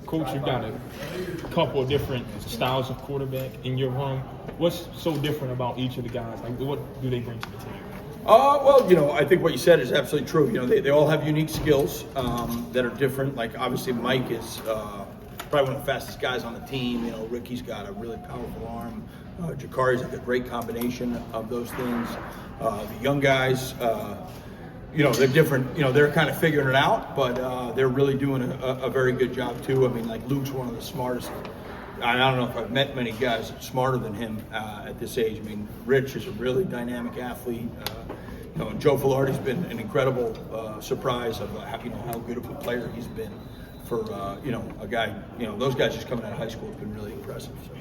Coach, you got a couple of different styles of quarterback in your room. What's so different about each of the guys? Like, what do they bring to the team? Well, I think what you said is absolutely true. They all have unique skills that are different. Like, obviously, Mike is probably one of the fastest guys on the team. Ricky's got a really powerful arm. Jakari's like a great combination of those things. The young guys, they're different. They're kind of figuring it out, but they're really doing a very good job, too. I mean, like, Luke's one of the smartest. I don't know if I've met many guys smarter than him at this age. I mean, Rich is a really dynamic athlete. And Joe Filardi's been an incredible surprise of how good of a player he's been for a guy. Those guys just coming out of high school have been really impressive. So.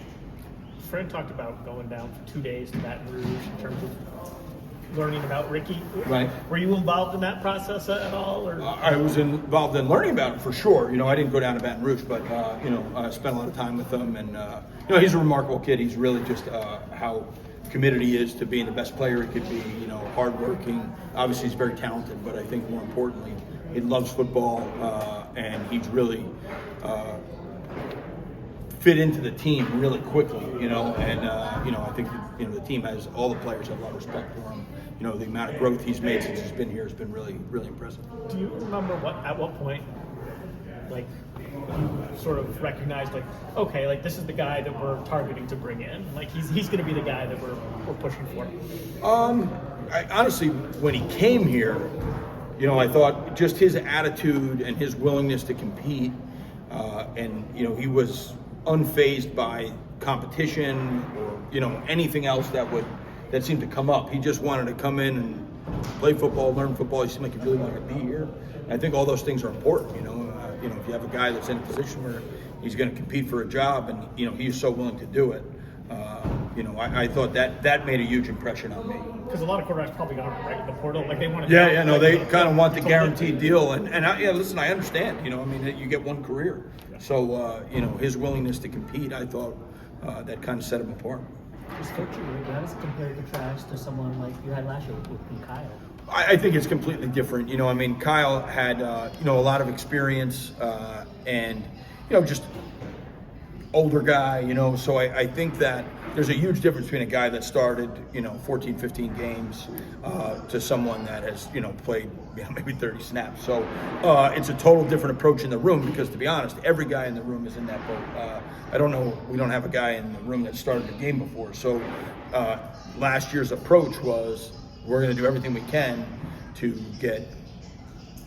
Fred talked about going down for 2 days to Baton Rouge in terms of learning about Ricky. Right. Were you involved in that process at all? Or? I was involved in learning about it for sure. I didn't go down to Baton Rouge, but I spent a lot of time with him, and he's a remarkable kid. He's really just how committed he is to being the best player he could be. Hardworking. Obviously, he's very talented, but I think more importantly, he loves football, and he's really fit into the team really quickly. I think the team has all the players have a lot of respect for him. The amount of growth he's made since he's been here has been really, really impressive. Do you remember at what point, like, you sort of recognized, like, okay, like, this is the guy that we're targeting to bring in? Like, he's going to be the guy that we're pushing for? Honestly, when he came here, I thought just his attitude and his willingness to compete, and he was unfazed by competition or anything else that seemed to come up. He just wanted to come in and play football, learn football. He seemed like he really wanted to be here. And I think all those things are important. If you have a guy that's in a position where he's going to compete for a job and he's so willing to do it, I thought that made a huge impression on me. Because a lot of quarterbacks probably got right in the portal, like they want to. They kind of want the guaranteed deal, and listen, I understand. You get one career, so his willingness to compete, I thought that kind of set him apart. Just coaching, how does it compare and contrast to someone like you had last year with Kyle? I think it's completely different. Kyle had a lot of experience and just older guy. So I think that there's a huge difference between a guy that started 14, 15 games to someone that has played maybe 30 snaps. So it's a total different approach in the room because, to be honest, every guy in the room is in that boat. We don't have a guy in the room that started a game before. So last year's approach was we're going to do everything we can to get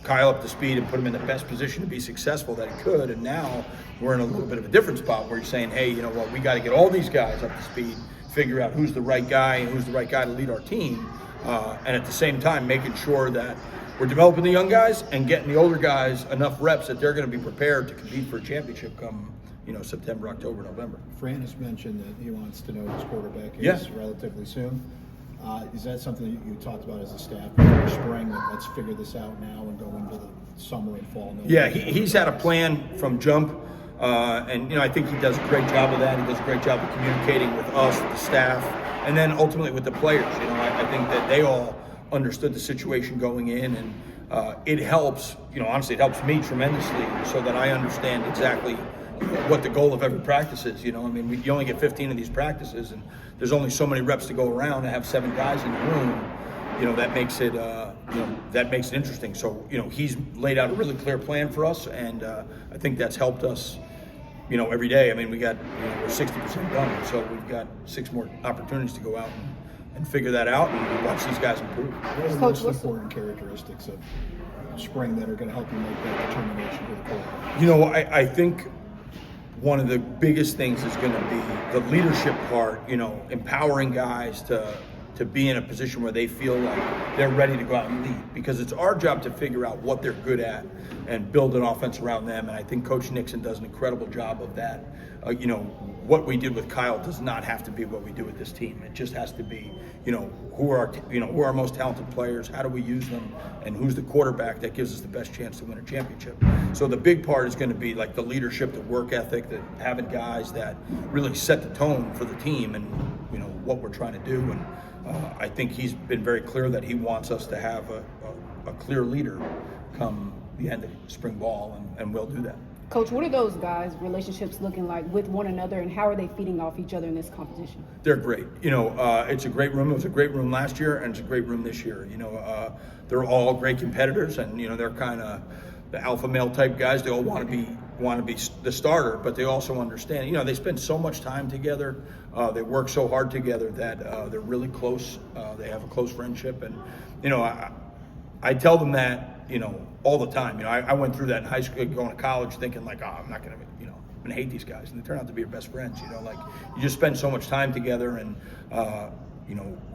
Kyle up to speed and put him in the best position to be successful that he could. And now we're in a little bit of a different spot where you're saying, hey, we got to get all these guys up to speed, figure out who's the right guy and who's the right guy to lead our team. And at the same time, making sure that we're developing the young guys and getting the older guys enough reps that they're going to be prepared to compete for a championship come September, October, November. Fran has mentioned that he wants to know who his quarterback is relatively soon. Is that something that you talked about as a staff before spring, that let's figure this out now and go into the summer and fall? Yeah, he's had a plan from jump, and I think he does a great job of that. He does a great job of communicating with us, with the staff, and then ultimately with the players. I think that they all understood the situation going in, and it helps. Honestly, it helps me tremendously so that I understand exactly what the goal of every practice is. You only get 15 of these practices, and there's only so many reps to go around. To have 7 guys in the room, that makes it interesting. So he's laid out a really clear plan for us, and I think that's helped us. Every day. We got we're 60% done, so we've got 6 more opportunities to go out and figure that out and watch these guys improve. What are the most important characteristics of spring that are going to help you make that determination for the quarterback? I think one of the biggest things is going to be the leadership part, empowering guys to be in a position where they feel like they're ready to go out and lead, because it's our job to figure out what they're good at and build an offense around them. And I think Coach Nixon does an incredible job of that. What we did with Kyle does not have to be what we do with this team. It just has to be, who are our most talented players, how do we use them, and who's the quarterback that gives us the best chance to win a championship. So the big part is going to be like the leadership, the work ethic, that having guys that really set the tone for the team and what we're trying to do. And I think he's been very clear that he wants us to have a clear leader come the end of spring ball, and we'll do that. Coach, what are those guys' relationships looking like with one another, and how are they feeding off each other in this competition? They're great. It's a great room. It was a great room last year, and it's a great room this year. They're all great competitors, and they're kind of the alpha male type guys. They all want to be the starter, but they also understand. They spend so much time together. They work so hard together that they're really close. They have a close friendship, and I tell them that all the time. I went through that in high school, going to college, thinking like, I'm not gonna, I'm gonna hate these guys, and they turn out to be your best friends. You just spend so much time together, and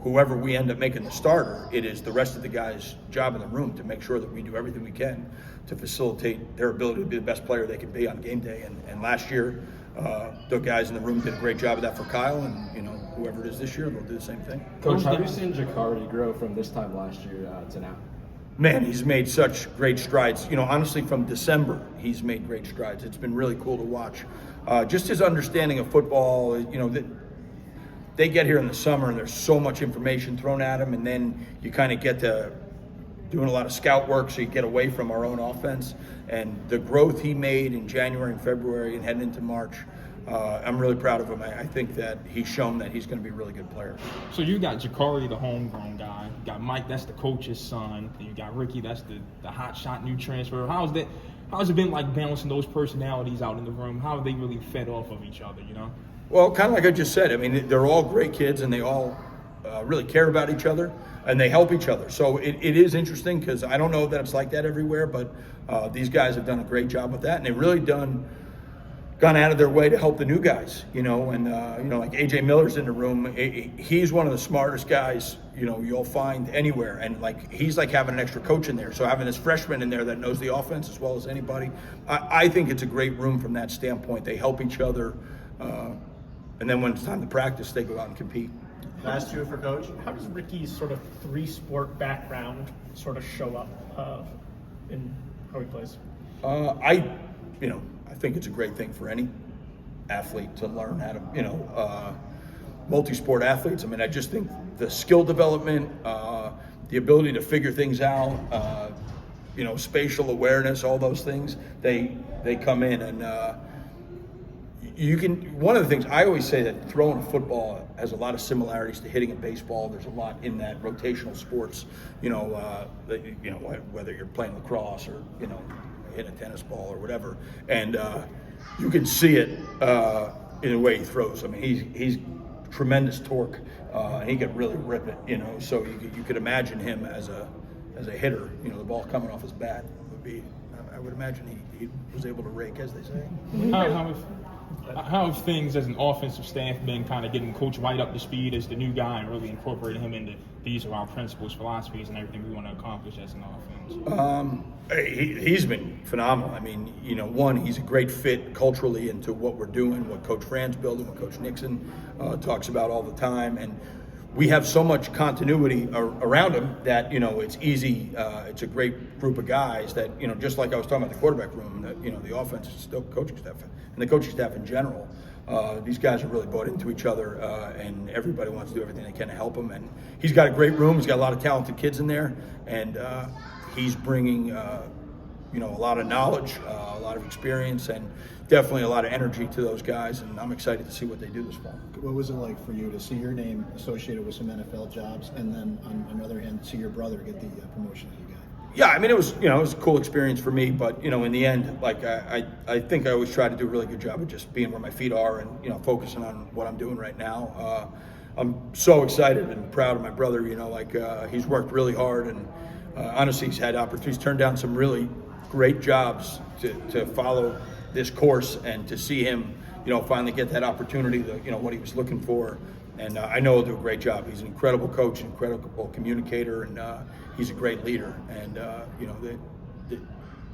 whoever we end up making the starter, it is the rest of the guys' job in the room to make sure that we do everything we can to facilitate their ability to be the best player they can be on game day. And last year, the guys in the room did a great job of that for Kyle, and whoever it is this year, they'll do the same thing. Coach, how have you seen Jacardi grow from this time last year to now? Man, he's made such great strides. Honestly, from December, he's made great strides. It's been really cool to watch. Just his understanding of football, that they get here in the summer and there's so much information thrown at him, and then you kind of get to doing a lot of scout work, so you get away from our own offense. And the growth he made in January and February and heading into March, I'm really proud of him. I think that he's shown that he's going to be a really good player. So you got Jacardi, the homegrown guy. You got Mike, that's the coach's son. And you got Ricky, that's the hot shot new transfer. How's it been like balancing those personalities out in the room? How have they really fed off of each other, Well, kind of like I just said, they're all great kids, and they all really care about each other, and they help each other. So it is interesting, because I don't know that it's like that everywhere, but these guys have done a great job with that, and they've really gone out of their way to help the new guys, and like AJ Miller's in the room. He's one of the smartest guys, you'll find anywhere, and he's like having an extra coach in there. So having this freshman in there that knows the offense as well as anybody, I think it's a great room from that standpoint. They help each other, and then when it's time to practice, they go out and compete. Last two for Coach. How does Ricky's sort of 3-sport background sort of show up in how he plays? I think it's a great thing for any athlete to learn how to, multi-sport athletes. I just think the skill development, the ability to figure things out, spatial awareness, all those things, they come in, and one of the things I always say, that throwing a football has a lot of similarities to hitting a baseball. There's a lot in that rotational sports, whether you're playing lacrosse or, hit a tennis ball or whatever. And you can see it in the way he throws. He's tremendous torque. He can really rip it, so you could imagine him as a hitter, the ball coming off his bat would be, I would imagine he was able to rake, as they say. How have things as an offensive staff been kind of getting Coach White up to speed as the new guy and really incorporating him into these are our principles, philosophies, and everything we want to accomplish as an offense? He's been phenomenal. One, he's a great fit culturally into what we're doing, what Coach Fran's building, what Coach Nixon talks about all the time. And we have so much continuity around him that, it's easy. It's a great group of guys that, just like I was talking about the quarterback room, that, the offense is still coaching staff and the coaching staff in general. These guys are really bought into each other, and everybody wants to do everything they can to help him. And he's got a great room. He's got a lot of talented kids in there, and he's bringing, a lot of knowledge, a lot of experience, and definitely a lot of energy to those guys. And I'm excited to see what they do this fall. What was it like for you to see your name associated with some NFL jobs, and then on the other hand, see your brother get the promotion that you got? Yeah, it was a cool experience for me, but in the end, I think I always try to do a really good job of just being where my feet are and focusing on what I'm doing right now. I'm so excited and proud of my brother. He's worked really hard, and honestly, he's had opportunities, turned down some really great jobs to follow this course, and to see him, finally get that opportunity, what he was looking for. And I know he'll do a great job. He's an incredible coach, an incredible communicator, and he's a great leader. And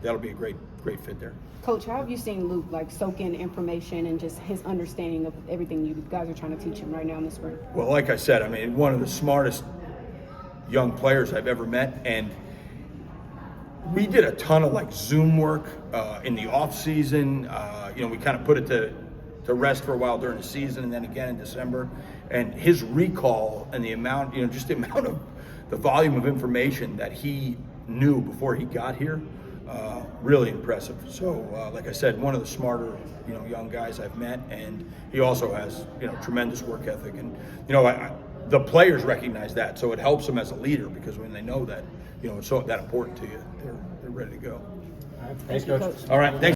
that'll be a great fit there. Coach, how have you seen Luke soak in information and just his understanding of everything you guys are trying to teach him right now in the spring? Well, like I said, one of the smartest young players I've ever met, and we did a ton of Zoom work in the off season. We kind of put it to rest for a while during the season, and then again in December. And his recall and the amount, just the amount of the volume of information that he knew before he got here really impressive. So, like I said, one of the smarter, young guys I've met, and he also has, tremendous work ethic. And, the players recognize that, so it helps them as a leader because when they know that, it's so that important to you, they're ready to go. Thanks, Coach. All right, thanks.